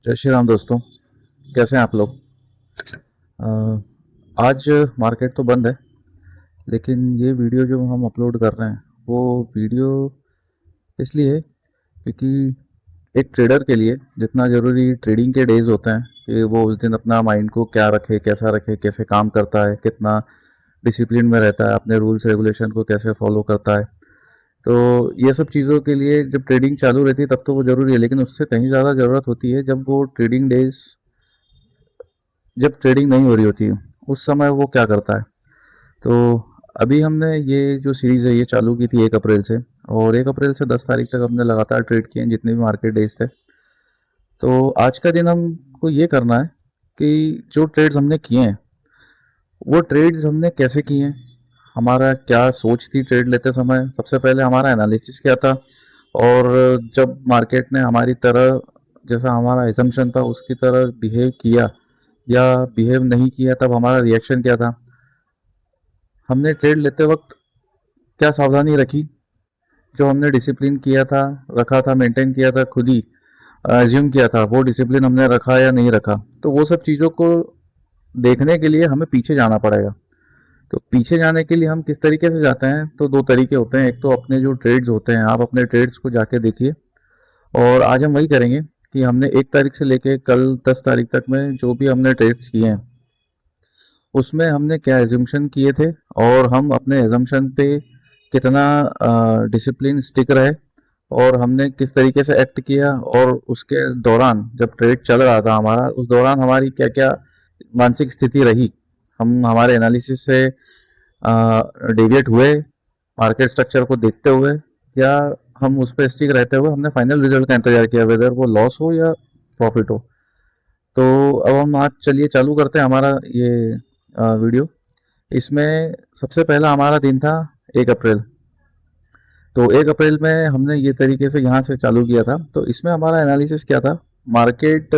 जय श्री राम दोस्तों। कैसे हैं आप लोग? आज मार्केट तो बंद है, लेकिन ये वीडियो जो हम अपलोड कर रहे हैं वो वीडियो इसलिए है क्योंकि एक ट्रेडर के लिए जितना ज़रूरी ट्रेडिंग के डेज होते हैं कि वो उस दिन अपना माइंड को क्या रखे, कैसा रखे, कैसे काम करता है, कितना डिसिप्लिन में रहता है, अपने रूल्स रेगुलेशन को कैसे फॉलो करता है। तो ये सब चीज़ों के लिए जब ट्रेडिंग चालू रहती है तब तो वो ज़रूरी है, लेकिन उससे कहीं ज़्यादा ज़रूरत होती है जब वो ट्रेडिंग डेज जब ट्रेडिंग नहीं हो रही होती है उस समय वो क्या करता है। तो अभी हमने ये जो सीरीज़ है ये चालू की थी 1 अप्रैल से, और 1 अप्रैल से 10 तारीख तक हमने लगातार ट्रेड किए हैं जितने भी मार्केट डेज थे। तो आज का दिन हमको ये करना है कि जो ट्रेड्स हमने किए हैं वो ट्रेड्स हमने कैसे किए हैं, हमारा क्या सोच थी ट्रेड लेते समय, सबसे पहले हमारा एनालिसिस क्या था, और जब मार्केट ने हमारी तरह जैसा हमारा एजम्पशन था उसकी तरह बिहेव किया या बिहेव नहीं किया तब हमारा रिएक्शन क्या था। हमने ट्रेड लेते वक्त क्या सावधानी रखी, जो हमने डिसिप्लिन किया था, रखा था, मेंटेन किया था, खुद ही एज्यूम किया था, वो डिसिप्लिन हमने रखा या नहीं रखा। तो वो सब चीज़ों को देखने के लिए हमें पीछे जाना पड़ेगा। तो पीछे जाने के लिए हम किस तरीके से जाते हैं, तो दो तरीके होते हैं। एक तो अपने जो ट्रेड्स होते हैं, आप अपने ट्रेड्स को जाके देखिए, और आज हम वही करेंगे कि हमने 1 तारीख से लेके कल 10 तारीख तक में जो भी हमने ट्रेड्स किए हैं उसमें हमने क्या एजम्पशन किए थे, और हम अपने एजम्पशन पे कितना डिसिप्लिन स्टिक रहे, और हमने किस तरीके से एक्ट किया, और उसके दौरान जब ट्रेड चल रहा था हमारा उस दौरान हमारी क्या क्या मानसिक स्थिति रही। हम हमारे एनालिसिस से डेविएट हुए मार्केट स्ट्रक्चर को देखते हुए, या हम उस पर स्टिक रहते हुए हमने फाइनल रिजल्ट का इंतजार किया, वेदर वो लॉस हो या प्रॉफिट हो। तो अब हम आज चलिए चालू करते हैं हमारा ये वीडियो। इसमें सबसे पहला हमारा दिन था 1 अप्रैल। तो 1 अप्रैल में हमने ये तरीके से यहाँ से चालू किया था। तो इसमें हमारा एनालिसिस क्या था, मार्केट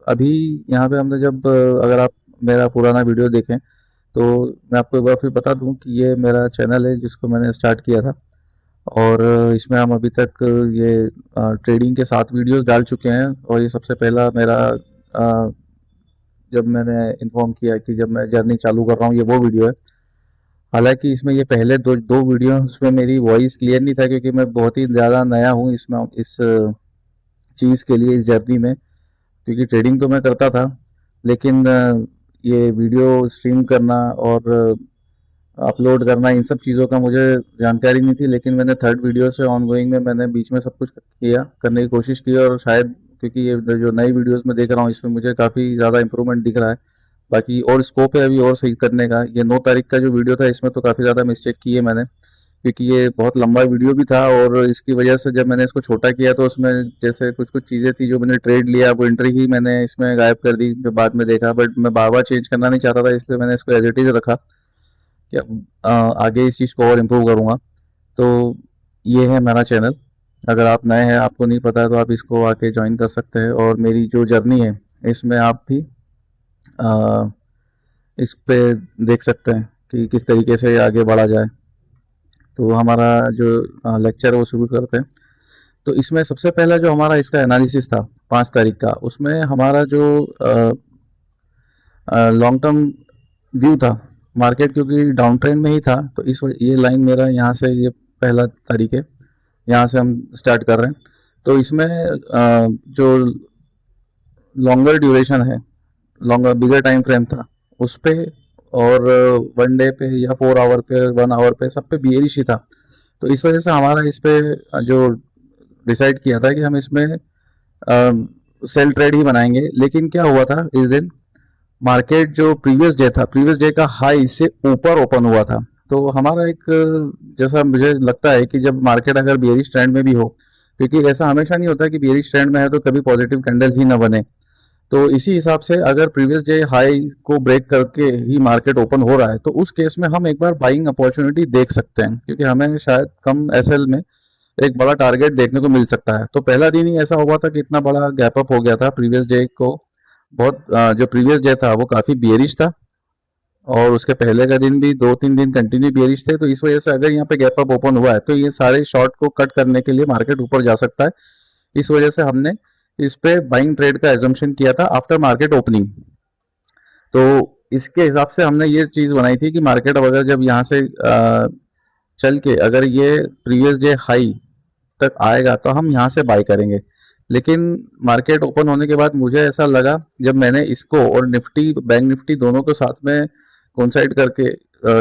अभी यहाँ पे हमने जब अगर आप मेरा पुराना वीडियो देखें तो मैं आपको एक बार फिर बता दूं कि ये मेरा चैनल है जिसको मैंने स्टार्ट किया था, और इसमें हम अभी तक ये ट्रेडिंग के 7 वीडियोस डाल चुके हैं, और ये सबसे पहला मेरा जब मैंने इन्फॉर्म किया कि जब मैं जर्नी चालू कर रहा हूँ ये वो वीडियो है। हालांकि इसमें ये पहले दो दो वीडियो उसमें मेरी वॉइस क्लियर नहीं था क्योंकि मैं बहुत ही ज़्यादा नया हूँ इसमें, इस चीज़ के लिए, इस जर्नी में। क्योंकि ट्रेडिंग तो मैं करता था, लेकिन ये वीडियो स्ट्रीम करना और अपलोड करना इन सब चीज़ों का मुझे जानकारी नहीं थी। लेकिन मैंने थर्ड वीडियो से ऑन गोइंग में मैंने बीच में सब कुछ किया, करने की कोशिश की, और शायद क्योंकि ये जो नई वीडियोस में देख रहा हूँ इसमें मुझे काफ़ी ज़्यादा इंप्रूवमेंट दिख रहा है। बाकी और स्कोप है अभी और सही करने का। ये 9 तारीख का जो वीडियो था इसमें तो काफ़ी ज़्यादा मिस्टेक की है मैंने, क्योंकि ये बहुत लंबा वीडियो भी था, और इसकी वजह से जब मैंने इसको छोटा किया तो उसमें जैसे कुछ कुछ चीज़ें थी जो मैंने ट्रेड लिया वो एंट्री ही मैंने इसमें गायब कर दी जो बाद में देखा। बट मैं बार बार चेंज करना नहीं चाहता था, इसलिए मैंने इसको एज इट इज़ रखा कि आगे इस चीज़ को और इम्प्रूव करूँगा। तो ये है मेरा चैनल। अगर आप नए हैं, आपको नहीं पता है, तो आप इसको आके ज्वाइन कर सकते हैं, और मेरी जो जर्नी है इसमें आप भी अ, इस पे देख सकते हैं कि किस तरीके से आगे बढ़ा जाए। तो हमारा जो लेक्चर है वो शुरू करते हैं। तो इसमें सबसे पहला जो हमारा इसका एनालिसिस था 5 तारीख का, उसमें हमारा जो लॉन्ग टर्म व्यू था, मार्केट क्योंकि डाउन ट्रेंड में ही था, तो ये लाइन मेरा यहाँ से, ये पहला तारीख है, यहाँ से हम स्टार्ट कर रहे हैं। तो इसमें जो लॉन्गर ड्यूरेशन है, लॉन्गर बिगर टाइम फ्रेम था उस पे, और 1 डे पे या 4 आवर पे, 1 आवर पे, सब पे बियरिश ही था। तो इस वजह से हमारा इस पे जो डिसाइड किया था कि हम इसमें सेल ट्रेड ही बनाएंगे। लेकिन क्या हुआ था इस दिन, मार्केट जो प्रीवियस डे था, प्रीवियस डे का हाई से ऊपर ओपन हुआ था। तो हमारा एक जैसा मुझे लगता है कि जब मार्केट अगर बियरिश ट्रेंड में भी हो, क्योंकि ऐसा हमेशा नहीं होता कि बियरिश ट्रेंड में है तो कभी पॉजिटिव कैंडल ही ना बने। तो इसी हिसाब से अगर प्रीवियस डे हाई को ब्रेक करके ही मार्केट ओपन हो रहा है तो उस केस में हम एक बार बाइंग अपॉर्चुनिटी देख सकते हैं, क्योंकि हमें शायद कम एसएल में एक बड़ा टारगेट देखने को मिल सकता है। तो पहला दिन ही ऐसा हुआ था कि इतना बड़ा गैप अप हो गया था प्रीवियस डे को। बहुत जो प्रीवियस डे था वो काफ़ी बियरिश था, और उसके पहले का दिन भी 2-3 दिन कंटिन्यू बियरिश थे। तो इस वजह से अगर यहाँ पे गैप अप ओपन हुआ है तो ये सारे शॉर्ट को कट करने के लिए मार्केट ऊपर जा सकता है। इस वजह से हमने इस पे बाइंग ट्रेड का एजम्पशन किया था आफ्टर मार्केट ओपनिंग। तो इसके हिसाब से हमने ये चीज़ बनाई थी कि मार्केट अगर जब यहाँ से चल के अगर ये प्रीवियस डे हाई तक आएगा तो हम यहाँ से बाय करेंगे। लेकिन मार्केट ओपन होने के बाद मुझे ऐसा लगा, जब मैंने इसको और निफ्टी बैंक निफ्टी दोनों को साथ में कोइंसाइड करके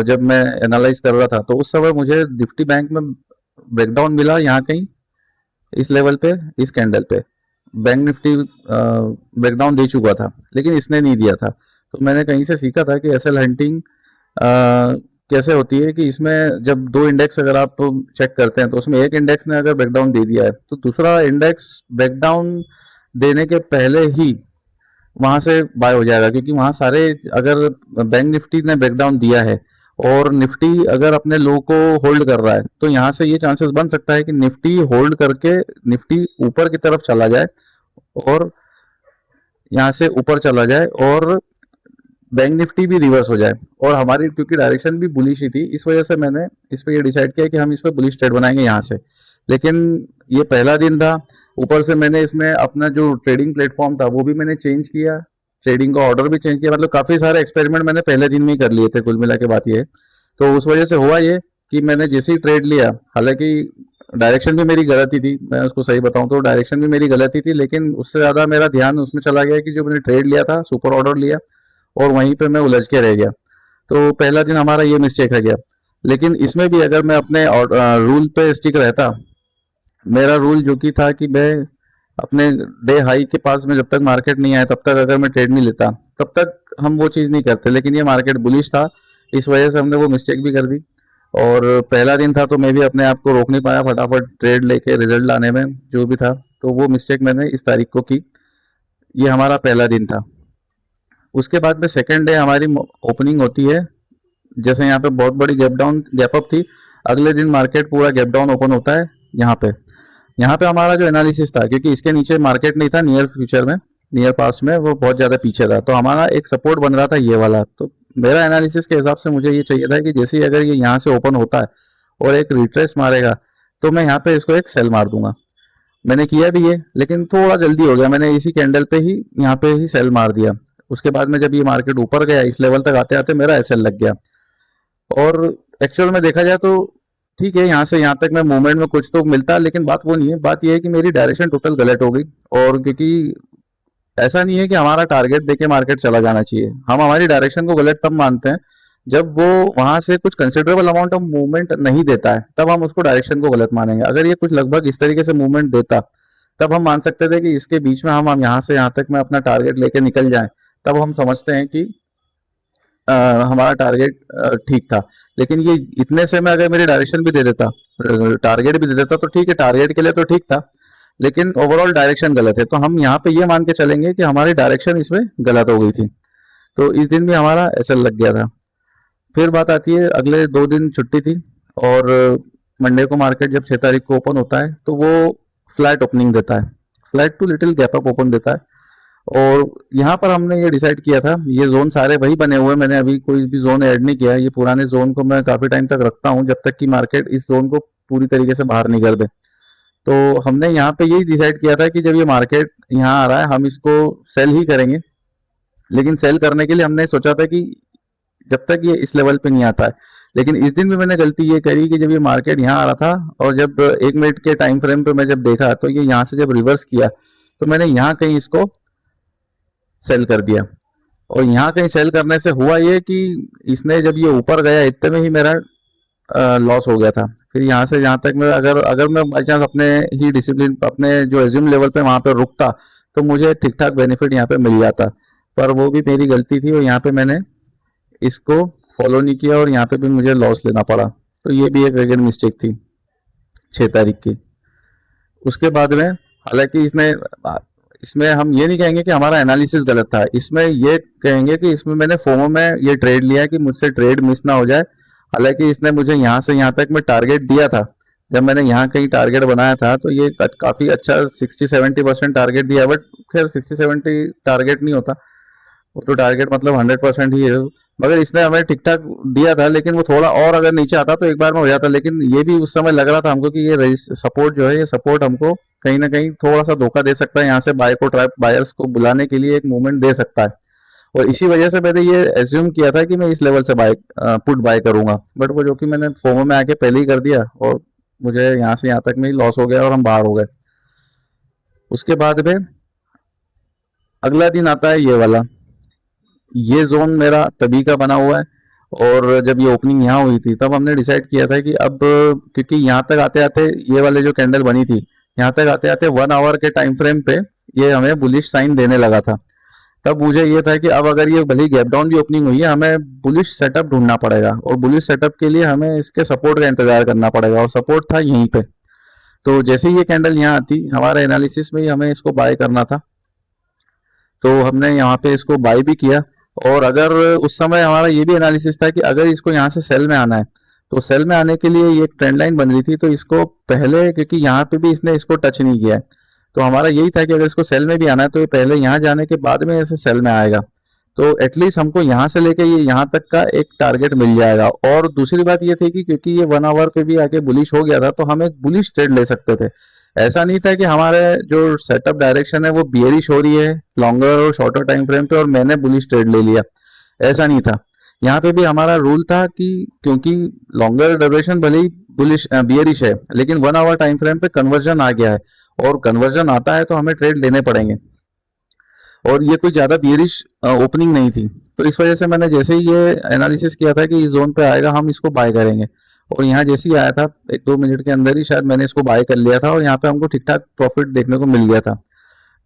जब मैं एनालाइज कर रहा था, तो उस समय मुझे निफ्टी बैंक में ब्रेकडाउन मिला यहाँ कहीं इस लेवल पे, इस कैंडल पे बैंक निफ्टी ब्रेकडाउन दे चुका था, लेकिन इसने नहीं दिया था। तो मैंने कहीं से सीखा था कि एसएल हंटिंग कैसे होती है कि इसमें जब दो इंडेक्स अगर आप चेक करते हैं तो उसमें एक इंडेक्स ने अगर ब्रेकडाउन दे दिया है तो दूसरा इंडेक्स ब्रेकडाउन देने के पहले ही वहां से बाय हो जाएगा, क्योंकि वहां सारे, अगर बैंक निफ्टी ने ब्रेकडाउन दिया है और निफ्टी अगर अपने लो को होल्ड कर रहा है तो यहाँ से ये चांसेस बन सकता है कि निफ्टी होल्ड करके निफ्टी ऊपर की तरफ चला जाए और यहाँ से ऊपर चला जाए और बैंक निफ्टी भी रिवर्स हो जाए। और हमारी क्योंकि डायरेक्शन भी बुलिश ही थी, इस वजह से मैंने इस पे ये डिसाइड किया कि हम इस पे बुलिश ट्रेड बनाएंगे यहाँ से। लेकिन ये पहला दिन था, ऊपर से मैंने इसमें अपना जो ट्रेडिंग प्लेटफॉर्म था वो भी मैंने चेंज किया, ट्रेडिंग का ऑर्डर भी चेंज किया, मतलब काफी सारे एक्सपेरिमेंट मैंने पहले दिन में ही कर लिए थे कुल मिला के बात ये। तो उस वजह से हुआ ये कि मैंने जैसे ही ट्रेड लिया, हालांकि डायरेक्शन भी मेरी गलत ही थी, मैं उसको सही बताऊं तो डायरेक्शन भी मेरी गलत ही थी, लेकिन उससे ज्यादा मेरा ध्यान उसमें चला गया कि जो मैंने ट्रेड लिया था, सुपर ऑर्डर लिया और वहीं पे मैं उलझ के रह गया। तो पहला दिन हमारा ये मिस्टेक रह गया। लेकिन इसमें भी अगर मैं अपने रूल पे स्टिक रहता, मेरा रूल जो कि था कि मैं अपने डे हाई के पास में जब तक मार्केट नहीं आया तब तक अगर मैं ट्रेड नहीं लेता, तब तक हम वो चीज़ नहीं करते। लेकिन ये मार्केट बुलिश था, इस वजह से हमने वो मिस्टेक भी कर दी। और पहला दिन था तो मैं भी अपने आप को रोक नहीं पाया, फटाफट ट्रेड लेके रिजल्ट लाने में जो भी था, तो वो मिस्टेक मैंने इस तारीख को की। ये हमारा पहला दिन था। उसके बाद में सेकेंड डे हमारी ओपनिंग होती है, जैसे यहाँ पे बहुत बड़ी गैप अप थी, अगले दिन मार्केट पूरा गैप डाउन ओपन होता है। यहाँ पे हमारा जो एनालिसिस था, क्योंकि इसके नीचे मार्केट नहीं था नियर फ्यूचर में, नियर पास्ट में वो बहुत ज़्यादा पीछे था, तो हमारा एक सपोर्ट बन रहा था ये वाला। तो मेरा एनालिसिस के हिसाब से मुझे ये चाहिए था कि जैसे ही अगर ये यहाँ से ओपन होता है और एक रिट्रेस मारेगा तो मैं यहाँ पे इसको एक सेल मार दूंगा। मैंने किया भी ये, लेकिन थोड़ा जल्दी हो गया, मैंने इसी कैंडल पे ही यहाँ पे ही सेल मार दिया। उसके बाद में जब ये मार्केट ऊपर गया, इस लेवल तक आते आते मेरा एसएल लग गया। और एक्चुअल में देखा जाए तो ठीक है, यहाँ से यहाँ तक मैं मूवमेंट में कुछ तो मिलता, लेकिन बात वो नहीं है, बात ये है कि मेरी डायरेक्शन टोटल गलत हो गई। और क्योंकि ऐसा नहीं है कि हमारा टारगेट देके मार्केट चला जाना चाहिए, हम हमारी डायरेक्शन को गलत तब मानते हैं जब वो वहां से कुछ कंसिडरेबल अमाउंट ऑफ मूवमेंट नहीं देता है, तब हम उसको डायरेक्शन को गलत मानेंगे। अगर ये कुछ लगभग इस तरीके से मूवमेंट देता, तब हम मान सकते थे कि इसके बीच में हम यहाँ से यहाँ तक में अपना टारगेट लेके निकल जाएं, तब हम समझते हैं कि हमारा टारगेट ठीक था। लेकिन ये इतने से मैं अगर मेरी डायरेक्शन भी दे देता, टारगेट भी दे देता, तो ठीक है, टारगेट के लिए तो ठीक था, लेकिन ओवरऑल डायरेक्शन गलत है। तो हम यहाँ पे ये मान के चलेंगे कि हमारी डायरेक्शन इसमें गलत हो गई थी। तो इस दिन भी हमारा एसएल लग गया था। फिर बात आती है, अगले 2 दिन छुट्टी थी और मंडे को मार्केट जब 6 तारीख को ओपन होता है तो वो फ्लैट ओपनिंग देता है, flat to little gap up open देता है। और यहाँ पर हमने ये डिसाइड किया था, ये जोन सारे वही बने हुए, मैंने अभी कोई भी जोन ऐड नहीं किया है, ये पुराने जोन को मैं काफी टाइम तक रखता हूँ जब तक कि मार्केट इस जोन को पूरी तरीके से बाहर नहीं कर दे। तो हमने यहाँ पे यही डिसाइड किया था कि जब ये मार्केट यहाँ आ रहा है हम इसको सेल ही करेंगे। लेकिन सेल करने के लिए हमने सोचा था कि जब तक ये इस लेवल पे नहीं आता है। लेकिन इस दिन भी मैंने गलती ये करी कि जब ये मार्केट यहाँ आ रहा था और जब 1 मिनट के टाइम फ्रेम पे मैं जब देखा तो ये यहाँ से जब रिवर्स किया तो मैंने यहाँ कहीं इसको सेल कर दिया। और यहाँ कहीं सेल करने से हुआ ये कि इसने जब ये ऊपर गया इतने में ही मेरा लॉस हो गया था। फिर यहाँ से यहाँ तक मैं अगर अगर मैं बाई चांस अपने ही डिसिप्लिन अपने जो एज्यूम लेवल पे वहाँ पे रुकता तो मुझे ठीक ठाक बेनिफिट यहाँ पे मिल जाता, पर वो भी मेरी गलती थी और यहाँ पे मैंने इसको फॉलो नहीं किया और यहाँ पे भी मुझे लॉस लेना पड़ा। तो ये भी एक अगेन मिस्टेक थी 6 तारीख की। उसके बाद में हालांकि इसमें हम ये नहीं कहेंगे कि हमारा एनालिसिस गलत था, इसमें ये कहेंगे कि इसमें मैंने फोमो में ये ट्रेड लिया कि मुझसे ट्रेड मिस ना हो जाए। हालांकि इसने मुझे यहाँ से यहाँ तक में टारगेट दिया था, जब मैंने यहाँ कहीं टारगेट बनाया था तो ये काफी अच्छा 60-70% टारगेट दिया, बट खैर 60-70 टारगेट नहीं होता, वो तो टारगेट मतलब 100% ही है। मगर इसने हमें ठीक ठाक दिया था, लेकिन वो थोड़ा और अगर नीचे आता तो एक बार में हो जाता। लेकिन ये भी उस समय लग रहा था हमको कि ये सपोर्ट जो है, ये सपोर्ट हमको कहीं ना कहीं थोड़ा सा धोखा दे सकता है, यहाँ से बाय को ट्रैप बायर्स को बुलाने के लिए एक मूवमेंट दे सकता है। और इसी वजह से मैंने ये एज्यूम किया था कि मैं इस लेवल से बाय पुट बाय करूंगा, बट वो जो कि मैंने फोमो में आके पहले ही कर दिया और मुझे यहाँ से यहाँ तक में ही लॉस हो गया और हम बाहर हो गए। उसके बाद में अगला दिन आता है ये वाला। ये जोन मेरा तभी का बना हुआ है, और जब ये ओपनिंग यहाँ हुई थी तब हमने डिसाइड किया था कि अब, क्योंकि यहाँ तक आते आते ये वाले जो कैंडल बनी थी, यहाँ तक आते आते 1 आवर के टाइम फ्रेम पे ये हमें बुलिश साइन देने लगा था। तब मुझे ये था कि अब अगर ये भले गैप डाउन की ओपनिंग हुई है, हमें बुलिश सेटअप ढूंढना पड़ेगा, और बुलिश सेटअप के लिए हमें इसके सपोर्ट का इंतजार करना पड़ेगा, और सपोर्ट था यहीं पे। तो जैसे ही ये कैंडल यहाँ आती, हमारे एनालिसिस में ही हमें इसको बाय करना था, तो हमने यहाँ पे इसको बाय भी किया। और अगर उस समय हमारा ये भी एनालिसिस था कि अगर इसको यहाँ से सेल में आना है, तो सेल में आने के लिए ये एक ट्रेंड लाइन बन रही थी, तो इसको पहले, क्योंकि यहाँ पे भी इसने इसको टच नहीं किया है, तो हमारा यही था कि अगर इसको सेल में भी आना है तो ये पहले यहाँ जाने के बाद में ऐसे सेल में आएगा, तो एटलीस्ट हमको यहाँ से लेके ये यहाँ तक का एक टारगेट मिल जाएगा। और दूसरी बात ये थी कि क्योंकि ये 1 आवर पे भी आके बुलिश हो गया था, तो हम एक बुलिश ट्रेड ले सकते थे। ऐसा नहीं था कि हमारे जो सेटअप डायरेक्शन है वो बियरिश हो रही है लॉन्गर और शॉर्टर टाइम फ्रेम पे और मैंने बुलिश ट्रेड ले लिया, ऐसा नहीं था। यहाँ पे भी हमारा रूल था कि क्योंकि लॉन्गर ड्यूरेशन भले ही बुलिश बियरिश है, लेकिन 1 आवर टाइम फ्रेम पे कन्वर्जन आ गया है, और कन्वर्जन आता है तो हमें ट्रेड लेने पड़ेंगे, और ये कोई ज्यादा बियरिश ओपनिंग नहीं थी। तो इस वजह से मैंने जैसे ही ये एनालिसिस किया था कि इस जोन पे आएगा हम इसको बाय करेंगे, और यहाँ जैसे ही आया था 1-2 मिनट के अंदर ही शायद मैंने इसको बाय कर लिया था, और यहाँ पे हमको ठीक ठाक प्रॉफिट देखने को मिल गया था।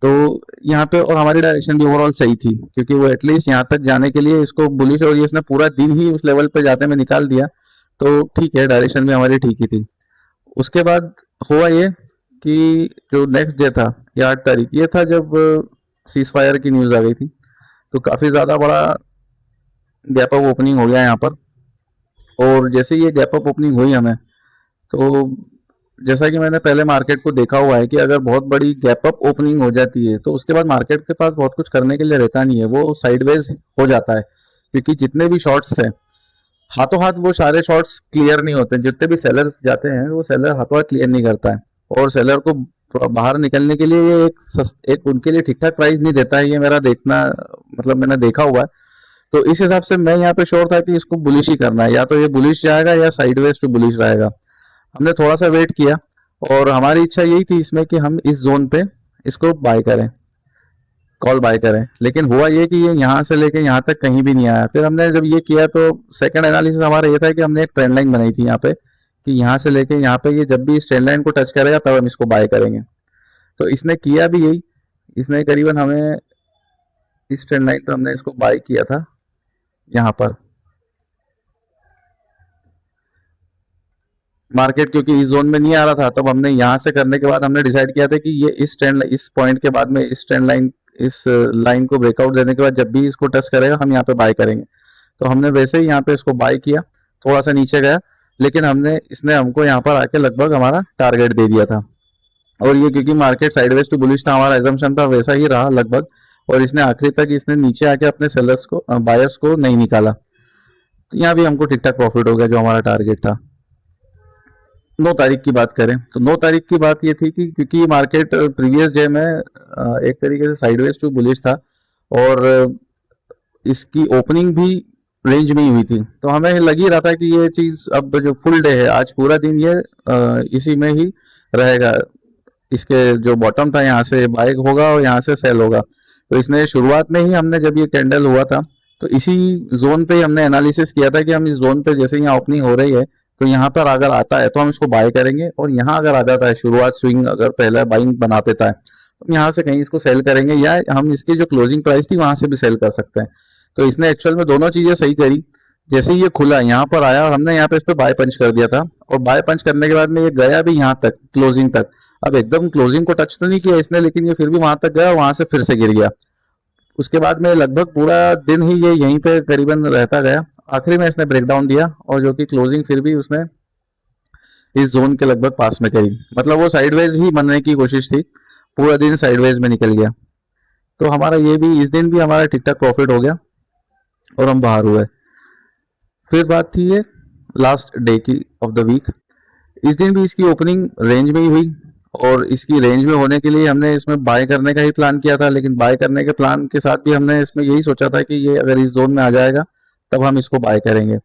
तो यहाँ पे और हमारी डायरेक्शन भी ओवरऑल सही थी, क्योंकि वो एटलीस्ट यहाँ तक जाने के लिए इसको बुलिश, और ये इसने पूरा दिन ही उस लेवल पे जाते में निकाल दिया, तो ठीक है, डायरेक्शन भी हमारी ठीक ही थी। उसके बाद हुआ ये कि जो नेक्स्ट डे था, ये 8 तारीख, ये था जब सीज फायर की न्यूज़ आ गई थी, तो काफ़ी ज़्यादा बड़ा गैप अप ओपनिंग हो गया यहाँ पर। और जैसे ये गैप अप ओपनिंग हुई हमें, तो जैसा कि मैंने पहले मार्केट को देखा हुआ है कि अगर बहुत बड़ी गैप अप ओपनिंग हो जाती है तो उसके बाद मार्केट के पास बहुत कुछ करने के लिए रहता नहीं है, वो साइडवेज हो जाता है, क्योंकि जितने भी शॉर्ट्स थे हाथों हाथ वो सारे शॉर्ट्स क्लियर नहीं होते, जितने भी सेलर्स जाते हैं वो सेलर हाथों हाथ क्लियर नहीं करता है, और सेलर को बाहर निकलने के लिए ये एक उनके लिए ठीक ठाक प्राइस नहीं देता है, ये मेरा देखना, मतलब मैंने देखा हुआ है। तो इस हिसाब से मैं यहाँ पे श्योर था कि इसको बुलिश ही करना है, या तो ये बुलिश जाएगा या साइडवेज टू बुलिश रहेगा। हमने थोड़ा सा वेट किया, और हमारी इच्छा यही थी इसमें कि हम इस जोन पे इसको बाय करें, कॉल बाय करें, लेकिन हुआ ये कि ये यहाँ से लेके यहाँ तक कहीं भी नहीं आया। फिर हमने जब ये किया तो सेकंड एनालिसिस हमारा ये था कि हमने एक ट्रेंड लाइन बनाई थी यहाँ पे, कि यहाँ से लेके यहाँ पे ये जब भी इस ट्रेंड लाइन को टच करेगा तब हम इसको बाय करेंगे। तो इसने किया भी यही, इसने करीबन हमें इस ट्रेंड लाइन पे हमने इसको बाय किया था यहाँ पर। मार्केट क्योंकि इस जोन में नहीं आ रहा था, तब हमने यहाँ से करने के बाद हमने डिसाइड किया था कि ये इस पॉइंट के बाद में इस ट्रेंड लाइन, इस लाइन को ब्रेकआउट देने के बाद जब भी इसको टच करेगा हम यहाँ पे बाय करेंगे। तो हमने वैसे ही यहाँ पे इसको बाय किया, थोड़ा सा नीचे गया, लेकिन इसने हमको यहाँ पर आके लगभग हमारा टारगेट दे दिया था। और ये क्योंकि मार्केट साइडवेज टू बुलिश था, हमारा एजम्पशन था वैसा ही रहा लगभग, और इसने आखिरी तक इसने नीचे आके अपने सेलर्स को, बायर्स को नहीं निकाला। तो यहाँ भी हमको ठीक ठाक प्रॉफिट हो गया जो हमारा टारगेट था। 9 तारीख की बात करें तो 9 तारीख की बात ये थी कि क्योंकि मार्केट प्रीवियस डे में एक तरीके से साइडवेज टू बुलिश था, और इसकी ओपनिंग भी रेंज में ही हुई थी, तो हमें लग ही रहा था कि ये चीज अब जो फुल डे है आज पूरा दिन ये इसी में ही रहेगा, इसके जो बॉटम था यहाँ से बाय होगा और यहाँ से सेल होगा। तो इसने शुरुआत में ही हमने जब ये कैंडल हुआ था तो इसी जोन पे ही हमने एनालिसिस किया था कि हम इस जोन पे जैसे यहाँ ओपनिंग हो रही है तो यहाँ पर अगर आता है तो हम इसको बाय करेंगे, और यहाँ अगर आ जाता है शुरुआत स्विंग अगर पहला बाइंग बना देता है तो यहाँ से कहीं इसको सेल करेंगे, या हम इसकी जो क्लोजिंग प्राइस थी वहां से भी सेल कर सकते हैं। तो इसने एक्चुअल में दोनों चीजें सही करी। जैसे ही ये खुला यहाँ पर आया और हमने यहाँ पे इस पे बाय पंच कर दिया था, और बाय पंच करने के बाद में ये गया भी यहाँ तक क्लोजिंग तक। अब एकदम क्लोजिंग को टच तो नहीं किया इसने, लेकिन ये फिर भी वहां तक गया, वहां से फिर से गिर गया। उसके बाद में लगभग पूरा दिन ही ये यहीं पे करीबन रहता गया, आखिरी में इसने ब्रेकडाउन दिया, और जो कि क्लोजिंग फिर भी उसने इस जोन के लगभग पास में करी, मतलब वो साइडवेज ही बनने की कोशिश थी, पूरा दिन साइडवेज में निकल गया। तो हमारा ये भी इस दिन भी हमारा ठीक ठाक प्रॉफिट हो गया और हम बाहर हुए। फिर बात थी ये लास्ट डे की ऑफ द वीक। इस दिन भी इसकी ओपनिंग रेंज में ही हुई, और इसकी रेंज में होने के लिए हमने इसमें बाय करने का ही प्लान किया था, लेकिन बाय करने के प्लान के साथ भी हमने इसमें यही सोचा था कि ये अगर इस जोन में आ जाएगा तब हम इसको बाय करेंगे,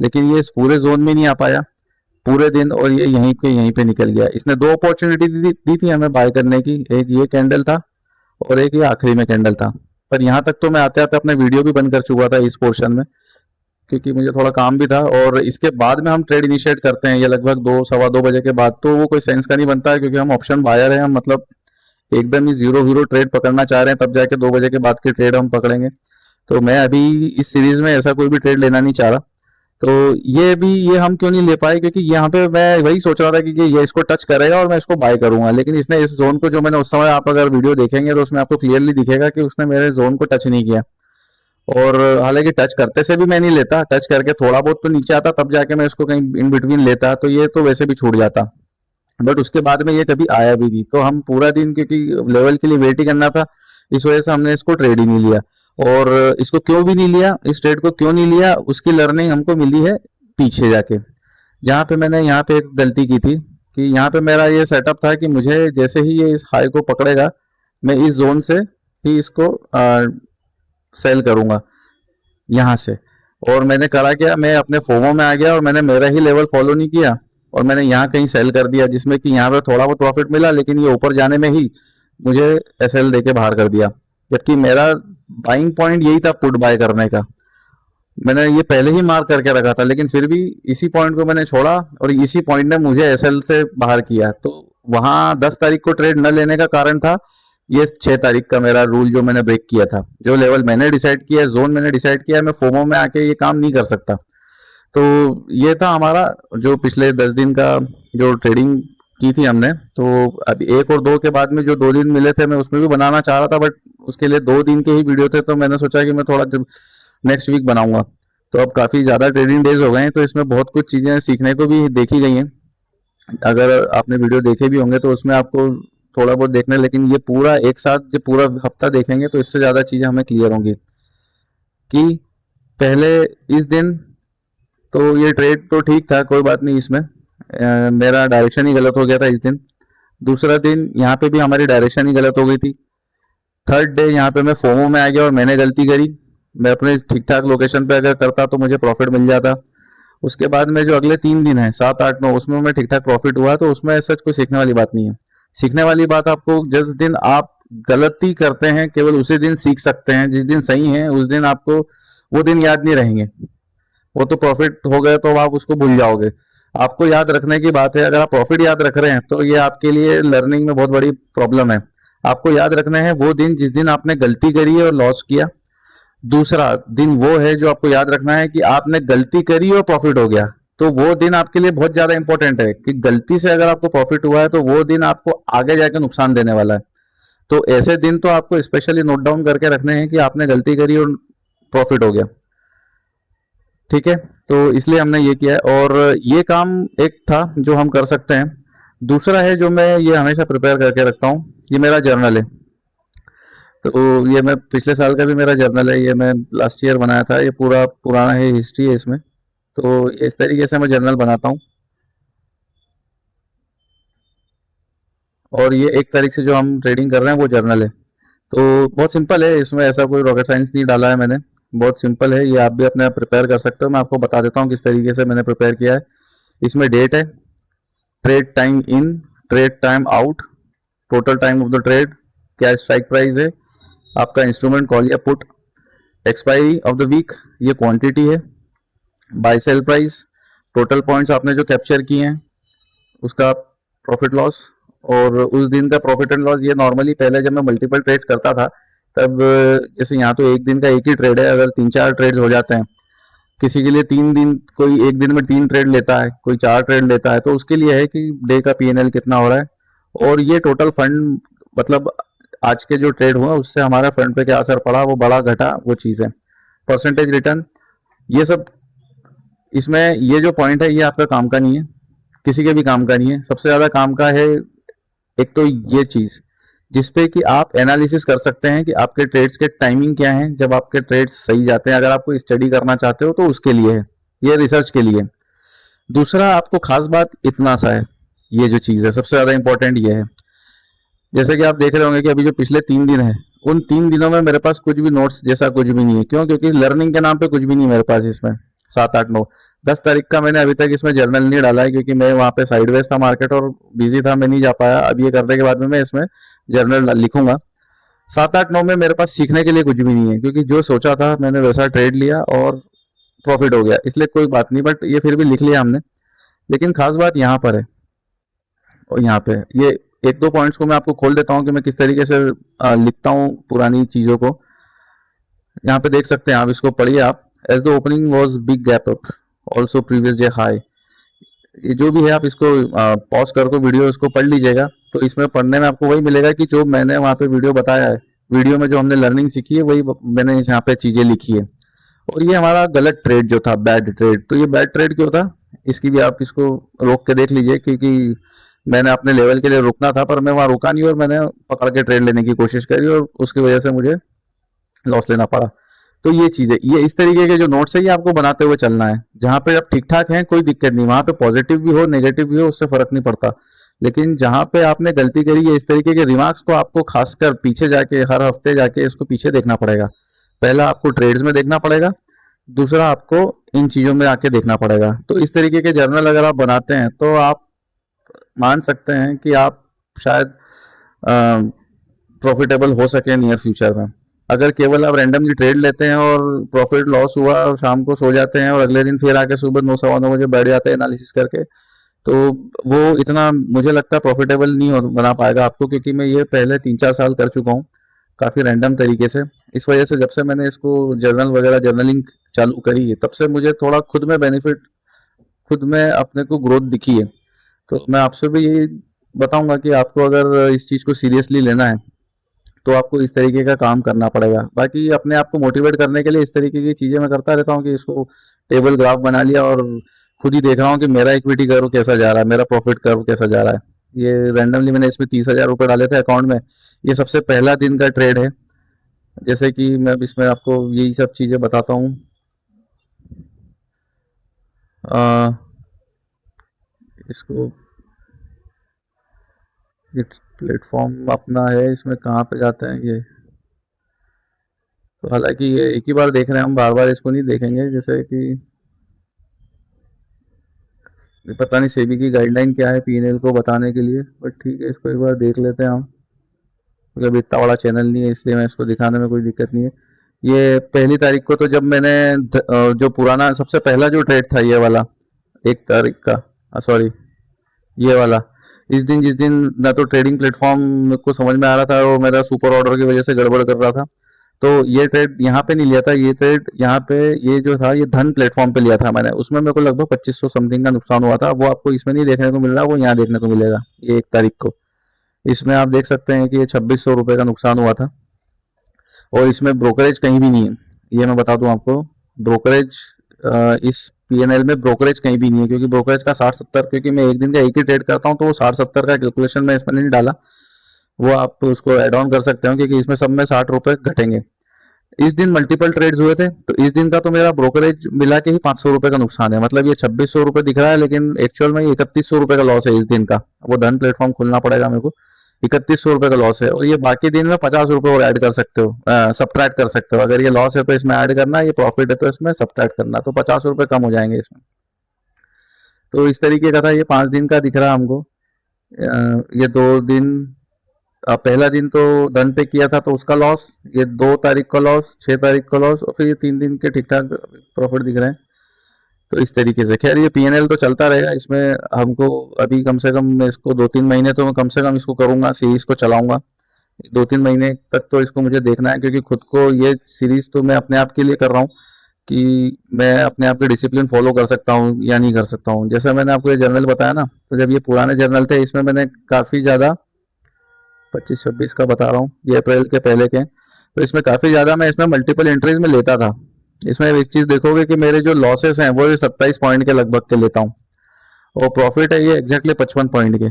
लेकिन ये इस पूरे जोन में नहीं आ पाया पूरे दिन, और ये यहीं पे निकल गया। इसने दो अपॉर्चुनिटी दी थी हमें बाय करने की, एक ये कैंडल था और एक ये आखिरी में कैंडल था। पर यहाँ तक तो मैं आते आते अपने वीडियो भी बंद कर चुका था इस पोर्शन में, क्योंकि मुझे थोड़ा काम भी था। और इसके बाद में हम ट्रेड इनिशिएट करते हैं ये लगभग 2 सवा 2 बजे के बाद, तो वो कोई सेंस का नहीं बनता है, क्योंकि हम ऑप्शन बायर हैं, हम मतलब एकदम ही जीरो हीरो ट्रेड पकड़ना चाह रहे हैं, तब जाके 2 बजे के बाद के ट्रेड हम पकड़ेंगे। तो मैं अभी इस सीरीज में ऐसा कोई भी ट्रेड लेना नहीं चाह रहा। तो ये हम क्यों नहीं ले पाए, क्योंकि यहाँ पे मैं वही सोच रहा था कि ये इसको टच करेगा और मैं इसको बाय करूंगा, लेकिन इसने इस जोन को, जो मैंने उस समय, आप अगर वीडियो देखेंगे तो उसमें आपको क्लियरली दिखेगा कि उसने मेरे जोन को टच नहीं किया। और हालांकि टच करते से भी मैं नहीं लेता, टच करके थोड़ा बहुत तो नीचे आता तब जाके मैं इसको कहीं इन बिटवीन लेता, तो ये तो वैसे भी छूट जाता। बट उसके बाद में ये कभी आया भी नहीं, तो हम पूरा दिन, क्योंकि लेवल के लिए वेट ही करना था, इस वजह से हमने इसको ट्रेड ही नहीं लिया। और इसको क्यों भी नहीं लिया, इस ट्रेड को क्यों नहीं लिया, उसकी लर्निंग हमको मिली है पीछे जाके, जहाँ पे मैंने यहाँ पे एक गलती की थी कि यहाँ पे मेरा ये सेटअप था कि मुझे जैसे ही ये इस हाई को पकड़ेगा मैं इस जोन से ही इसको सेल करूंगा यहाँ से। और मैंने करा क्या, मैं अपने फोमो में आ गया और मैंने मेरा ही लेवल फॉलो नहीं किया, और मैंने यहाँ कहीं सेल कर दिया, जिसमें कि यहाँ पे थोड़ा बहुत प्रॉफिट मिला, लेकिन ये ऊपर जाने में ही मुझे एसएल देके बाहर कर दिया। जबकि मेरा बाइंग पॉइंट यही था पुट बाय करने का, मैंने ये पहले ही मार्क करके रखा था, लेकिन फिर भी इसी पॉइंट को मैंने छोड़ा और इसी पॉइंट ने मुझे एसएल से बाहर किया। तो वहां 10 तारीख को ट्रेड न लेने का कारण था ये 6 तारीख का मेरा रूल जो मैंने ब्रेक किया था। जो लेवल मैंने डिसाइड किया, जोन मैंने डिसाइड किया, मैं फोमो में आके ये काम नहीं कर सकता। तो ये था हमारा जो पिछले 10 दिन का जो ट्रेडिंग की थी हमने। तो अब 1 और 2 के बाद में जो 2 दिन मिले थे मैं उसमें भी बनाना चाह रहा था, बट उसके लिए 2 दिन के ही वीडियो थे, तो मैंने सोचा कि मैं थोड़ा नेक्स्ट वीक बनाऊंगा। तो अब काफ़ी ज़्यादा ट्रेडिंग डेज हो गए हैं, तो इसमें बहुत कुछ चीज़ें सीखने को भी देखी गई हैं। अगर आपने वीडियो देखे भी होंगे तो उसमें आपको थोड़ा बहुत देखना, लेकिन ये पूरा एक साथ जब पूरा हफ्ता देखेंगे तो इससे ज़्यादा चीज़ें हमें क्लियर होंगी। कि पहले इस दिन तो ये ट्रेड तो ठीक था, कोई बात नहीं, इसमें मेरा डायरेक्शन ही गलत हो गया था इस दिन। दूसरा दिन यहाँ पे भी हमारी डायरेक्शन ही गलत हो गई थी। थर्ड डे यहाँ पे मैं फोमो में आ गया और मैंने गलती करी, मैं अपने ठीक ठाक लोकेशन पे अगर करता तो मुझे प्रॉफिट मिल जाता। उसके बाद में जो अगले 3 दिन है 7, 8, 9, उसमें मैं ठीक ठाक प्रॉफिट हुआ, तो उसमें सच कोई सीखने वाली बात नहीं है। सीखने वाली बात आपको, जिस दिन आप गलती करते हैं केवल उसी दिन सीख सकते हैं, जिस दिन सही है उस दिन आपको वो दिन याद नहीं रहेंगे, वो तो प्रॉफिट हो गए तो आप उसको भूल जाओगे। आपको याद रखने की बात है, अगर आप प्रॉफिट याद रख रहे हैं तो ये आपके लिए लर्निंग में बहुत बड़ी प्रॉब्लम है। आपको याद रखना है वो दिन जिस दिन आपने गलती करी है और लॉस किया। दूसरा दिन वो है जो आपको याद रखना है कि आपने गलती करी और प्रॉफिट हो गया, तो वो दिन आपके लिए बहुत ज्यादा इंपॉर्टेंट है कि गलती से अगर आपको प्रॉफिट हुआ है तो वो दिन आपको आगे जाकर नुकसान देने वाला है। तो ऐसे दिन तो आपको स्पेशली नोट डाउन करके रखने हैं कि आपने गलती करी और प्रॉफिट हो गया। ठीक है, तो इसलिए हमने ये किया है, और ये काम एक था जो हम कर सकते हैं। दूसरा है जो मैं ये हमेशा प्रिपेयर करके रखता हूँ, ये मेरा जर्नल है। तो ये मैं पिछले साल का भी मेरा जर्नल है, ये मैं लास्ट ईयर बनाया था, ये पूरा पुराना है, हिस्ट्री है इसमें। तो इस तरीके से मैं जर्नल बनाता हूँ। और ये 1 तारीख से जो हम ट्रेडिंग कर रहे हैं वो जर्नल है। तो बहुत सिंपल है, इसमें ऐसा कोई रॉकेट साइंस नहीं डाला है मैंने, बहुत सिंपल है, ये आप भी अपने आप प्रिपेयर कर सकते हो। मैं आपको बता देता हूँ किस तरीके से मैंने प्रिपेयर किया है। इसमें डेट है, trade time in, trade time out, total time of the trade, क्या स्ट्राइक प्राइस है, आपका इंस्ट्रूमेंट कॉल या put, expiry of the week, ये क्वांटिटी है, buy sell price, total points आपने जो कैप्चर किए हैं उसका प्रॉफिट लॉस, और उस दिन का प्रॉफिट एंड लॉस। ये नॉर्मली पहले जब मैं मल्टीपल ट्रेड्स करता था तब, जैसे यहाँ तो एक दिन का एक ही ट्रेड है, अगर 3-4 ट्रेड्स हो जाते हैं, किसी के लिए 3 दिन, कोई एक दिन में 3 ट्रेड लेता है, कोई 4 ट्रेड लेता है, तो उसके लिए है कि डे का पीएनएल कितना हो रहा है। और ये टोटल फंड, मतलब आज के जो ट्रेड हुआ उससे हमारा फंड पे क्या असर पड़ा, वो बड़ा घटा, वो चीज़ है। परसेंटेज रिटर्न, ये सब, इसमें ये जो पॉइंट है ये आपका काम का नहीं है, किसी के भी काम का नहीं है। सबसे ज़्यादा काम का है एक तो ये चीज़ जिसपे कि आप एनालिसिस कर सकते हैं कि आपके ट्रेड्स के टाइमिंग क्या हैं, जब आपके ट्रेड्स सही जाते हैं। अगर आप कोई स्टडी करना चाहते हो तो उसके लिए है। ये रिसर्च के लिए। दूसरा आपको खास बात इतना सा है, ये जो चीज़ है सबसे ज़्यादा इंपॉर्टेंट ये है, जैसे कि आप देख रहे होंगे कि अभी जो पिछले 3 दिन है, उन 3 दिनों में मेरे पास कुछ भी नोट्स जैसा कुछ भी नहीं है। क्यों? क्योंकि लर्निंग के नाम पे कुछ भी नहीं है मेरे पास इसमें। 7, 8, 9, 10 तारीख का मैंने अभी तक इसमें जर्नल नहीं डाला है, क्योंकि मैं वहाँ पे साइडवेज था मार्केट और बिजी था, मैं नहीं जा पाया। अब ये करने के बाद में मैं इसमें जर्नल लिखूंगा। 7, 8, 9 में मेरे पास सीखने के लिए कुछ भी नहीं है, क्योंकि जो सोचा था मैंने वैसा ट्रेड लिया और प्रॉफिट हो गया, इसलिए कोई बात नहीं। बट ये फिर भी लिख लिया हमने। लेकिन खास बात यहाँ पर है, और यहाँ पे ये 1, 2 पॉइंट्स को मैं आपको खोल देता हूँ कि मैं किस तरीके से लिखता हूँ पुरानी चीज़ों को। यहाँ पे देख सकते हैं आप, इसको पढ़िए आप। As the opening was big gap up, also previous day high. ये जो भी है आप इसको पॉज करके वीडियो इसको पढ़ लीजिएगा। तो इसमें पढ़ने में आपको वही मिलेगा कि जो मैंने वहाँ पे वीडियो बताया है, वीडियो में जो हमने लर्निंग सीखी है वही मैंने यहाँ पे चीज़ें लिखी है। और ये हमारा गलत ट्रेड जो था, बैड ट्रेड, तो ये बैड ट्रेड क्यों था, इसकी भी आप इसको रोक के देख लीजिए। क्योंकि मैंने अपने लेवल के लिए रुकना था, पर मैं वहाँ रुका नहीं और मैंने पकड़ के ट्रेड लेने की कोशिश करी और उसकी वजह से मुझे लॉस लेना पड़ा। तो ये चीज़ है, ये इस तरीके के जो नोट्स है ये आपको बनाते हुए चलना है। जहाँ पे आप ठीक ठाक हैं कोई दिक्कत नहीं, वहाँ पे पॉजिटिव भी हो नेगेटिव भी हो उससे फर्क नहीं पड़ता। लेकिन जहाँ पे आपने गलती करी है, इस तरीके के रिमार्क्स को आपको खासकर पीछे जाके हर हफ्ते जाके इसको पीछे देखना पड़ेगा। पहला आपको ट्रेड्स में देखना पड़ेगा, दूसरा आपको इन चीज़ों में आके देखना पड़ेगा। तो इस तरीके के जर्नल अगर आप बनाते हैं तो आप मान सकते हैं कि आप शायद प्रॉफिटेबल हो सके नियर फ्यूचर में। अगर केवल आप रैंडमली ट्रेड लेते हैं और प्रॉफिट लॉस हुआ और शाम को सो जाते हैं और अगले दिन फिर आके सुबह 9, 9:15 बजे बैठ जाते हैं एनालिसिस करके, तो वो इतना मुझे लगता है प्रॉफिटेबल नहीं बना पाएगा आपको। क्योंकि मैं ये पहले 3, 4 साल कर चुका हूँ काफ़ी रैंडम तरीके से। इस वजह से जब से मैंने इसको जर्नल वगैरह जर्नलिंग चालू करी है, तब से मुझे थोड़ा खुद में बेनिफिट, खुद में अपने को ग्रोथ दिखी है। तो मैं आपसे भी यही बताऊंगा कि आपको अगर इस चीज़ को सीरियसली लेना है तो आपको इस तरीके का काम करना पड़ेगा। बाकी अपने आप को मोटिवेट करने के लिए इस तरीके की चीज़ें मैं करता रहता हूँ कि इसको टेबल ग्राफ बना लिया और खुद ही देख रहा हूँ कि मेरा इक्विटी कर्व कैसा जा रहा है, मेरा प्रॉफिट कर्व कैसा जा रहा है। ये रैंडमली मैंने इसमें 30,000 रुपये डाले थे अकाउंट में। ये सबसे पहला दिन का ट्रेड है। जैसे कि मैं इसमें आपको यही सब चीज़ें बताता हूँ। इसको ये प्लेटफॉर्म अपना है, इसमें कहाँ पे जाते हैं ये, तो हालांकि ये एक ही बार देख रहे हैं हम, बार बार इसको नहीं देखेंगे। जैसे कि पता नहीं सेबी की गाइडलाइन क्या है पीएनएल को बताने के लिए, बट ठीक है इसको एक बार देख लेते हैं हम। क्योंकि अभी इतना बड़ा चैनल नहीं है इसलिए मैं इसको दिखाने में कोई दिक्कत नहीं है। ये 1 तारीख को, तो जब मैंने जो पुराना सबसे पहला जो ट्रेड था ये वाला 1 तारीख का, सॉरी ये वाला, इस दिन जिस दिन ना तो ट्रेडिंग प्लेटफॉर्म को समझ में आ रहा था और मेरा सुपर ऑर्डर की वजह से गड़बड़ कर रहा था, तो ये ट्रेड यहाँ पे नहीं लिया था। ये ट्रेड यहाँ पे, ये जो था ये धन प्लेटफॉर्म पे लिया था मैंने। उसमें मेरे को लगभग 2500 समथिंग का नुकसान हुआ था। वो आपको इसमें नहीं देखने को मिल रहा, वो यहाँ देखने को मिलेगा। ये 1 तारीख को इसमें आप देख सकते हैं कि ये 2600 रुपये का नुकसान हुआ था। और इसमें ब्रोकरेज कहीं भी नहीं है, ये मैं बता दूं आपको। ब्रोकरेज इस पीएनएल में ब्रोकरेज कहीं भी नहीं है, क्योंकि ब्रोकरेज का 60-70, क्योंकि मैं एक दिन का एक ही ट्रेड करता हूँ तो वो 60-70 का कैलकुलेशन में इसमें नहीं डाला। वो आप उसको ऐड ऑन कर सकते हो, क्योंकि इसमें सब में 60 रुपये घटेंगे। इस दिन मल्टीपल ट्रेड्स हुए थे, तो इस दिन का तो मेरा ब्रोकरेज मिला के ही 500 रुपये का नुकसान है। मतलब ये 2600 रुपये दिख रहा है, लेकिन एक्चुअल में 3100 रुपये का लॉस है इस दिन का। वो धन प्लेटफॉर्म खोलना पड़ेगा मेरे को। 3100 रुपये का लॉस है, और ये बाकी दिन में 50 रुपये और ऐड कर सकते हो, सब्ट्रैक्ट कर सकते हो। अगर ये लॉस है तो इसमें ऐड करना, ये प्रॉफिट है तो इसमें सब्ट्रैक्ट करना, तो 50 रुपये कम हो जाएंगे इसमें। तो इस तरीके का था। ये 5 दिन का दिख रहा हमको। ये 2 दिन, पहला दिन तो धन पे किया था तो उसका लॉस, ये 2 तारीख का लॉस, 6 तारीख का लॉस, और फिर ये 3 दिन के ठीक ठाक प्रॉफिट दिख रहे हैं। तो इस तरीके से खैर ये पीएनएल तो चलता रहेगा। इसमें हमको अभी कम से कम, मैं इसको 2-3 महीने तो मैं कम से कम इसको करूंगा, सीरीज को चलाऊंगा। 2-3 महीने तक तो इसको मुझे देखना है, क्योंकि खुद को ये सीरीज तो मैं अपने आप के लिए कर रहा हूँ कि मैं अपने आप के डिसिप्लिन फॉलो कर सकता हूँ या नहीं कर सकता हूँ। जैसे मैंने आपको ये जर्नल बताया ना, तो जब ये पुराने जर्नल थे इसमें मैंने काफ़ी ज़्यादा, 25-26 का बता रहा हूँ, ये अप्रैल के पहले के, तो इसमें काफ़ी ज़्यादा मैं इसमें मल्टीपल एंट्रीज में लेता था। इसमें एक चीज़ देखोगे कि मेरे जो लॉसेस हैं वो ये 27 पॉइंट के लगभग के लेता हूँ, और प्रॉफिट है ये एग्जैक्टली 55 पॉइंट के।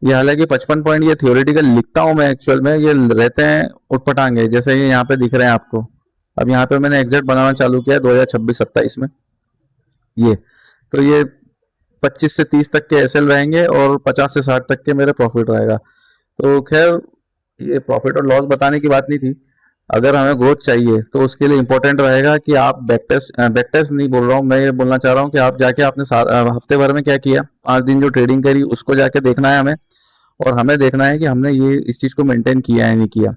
ये हालांकि 55 पॉइंट ये थियोरेटिकल लिखता हूँ मैं, एक्चुअल में ये रहते हैं उठपटांगे, जैसे ये यहाँ पे दिख रहे हैं आपको। अब यहाँ पे मैंने एग्जैक्ट बनाना चालू किया 2026-27 में। ये तो ये 25 से 30 तक के एसएल रहेंगे और 50 से 60 तक के मेरे प्रॉफिट रहेगा। तो खैर ये प्रॉफिट और लॉस बताने की बात नहीं थी। अगर हमें ग्रोथ चाहिए तो उसके लिए इंपॉर्टेंट रहेगा कि आप बैक टेस्ट नहीं बोल रहा हूँ, मैं ये बोलना चाह रहा हूँ कि आप जाके आपने हफ्ते भर में क्या किया, 5 दिन जो ट्रेडिंग करी उसको जाके देखना है हमें। और हमें देखना है कि हमने ये इस चीज़ को मेंटेन किया है नहीं किया।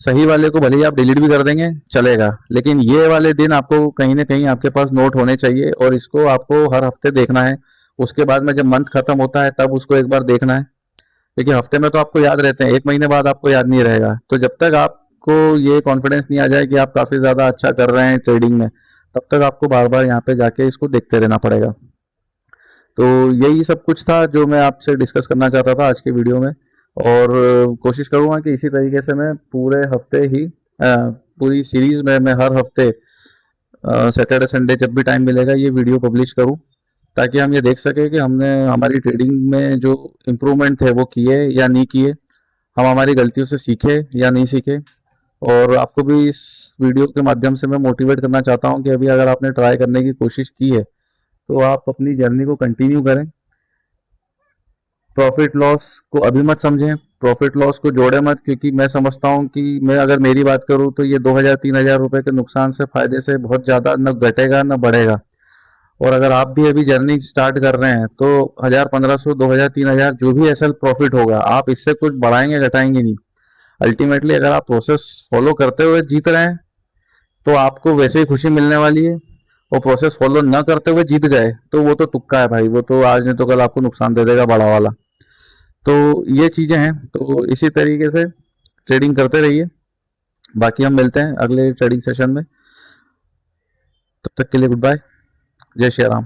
सही वाले को भले ही आप डिलीट भी कर देंगे चलेगा, लेकिन ये वाले दिन आपको कहीं ना कहीं आपके पास नोट होने चाहिए और इसको आपको हर हफ्ते देखना है। उसके बाद में जब मंथ खत्म होता है तब उसको एक बार देखना है, क्योंकि हफ्ते में तो आपको याद रहते हैं, 1 महीने बाद आपको याद नहीं रहेगा। तो जब तक आपको ये कॉन्फिडेंस नहीं आ जाए कि आप काफ़ी ज़्यादा अच्छा कर रहे हैं ट्रेडिंग में, तब तक आपको बार बार यहाँ पे जाके इसको देखते रहना पड़ेगा। तो यही सब कुछ था जो मैं आपसे डिस्कस करना चाहता था आज के वीडियो में। और कोशिश करूँगा कि इसी तरीके से मैं पूरे हफ्ते ही पूरी सीरीज़ में मैं हर हफ्ते सैटरडे संडे जब भी टाइम मिलेगा ये वीडियो पब्लिश करूँ, ताकि हम ये देख सकें कि हमने हमारी ट्रेडिंग में जो इम्प्रूवमेंट थे वो किए या नहीं किए, हम हमारी गलतियों से सीखे या नहीं सीखे। और आपको भी इस वीडियो के माध्यम से मैं मोटिवेट करना चाहता हूँ कि अभी अगर आपने ट्राई करने की कोशिश की है तो आप अपनी जर्नी को कंटिन्यू करें। प्रॉफिट लॉस को अभी मत समझें, प्रॉफिट लॉस को जोड़े मत, क्योंकि मैं समझता हूँ कि मैं अगर मेरी बात करूँ तो ये 2,000-3,000 रुपए के नुकसान से फायदे से बहुत ज़्यादा न घटेगा न बढ़ेगा। और अगर आप भी अभी जर्नी स्टार्ट कर रहे हैं तो 1,000, 1,500, 2,000, 3,000 जो भी एसएल प्रॉफिट होगा आप इससे कुछ बढ़ाएंगे घटाएंगे नहीं। अल्टीमेटली अगर आप प्रोसेस फॉलो करते हुए जीत रहे हैं तो आपको वैसे ही खुशी मिलने वाली है। और प्रोसेस फॉलो न करते हुए जीत गए तो वो तो तुक्का है भाई, वो तो आज नहीं तो कल आपको नुकसान दे देगा बड़ा वाला। तो ये चीज़ें हैं, तो इसी तरीके से ट्रेडिंग करते रहिए। बाकी हम मिलते हैं अगले ट्रेडिंग सेशन में, तब तक के लिए गुड बाय, जय श्री राम।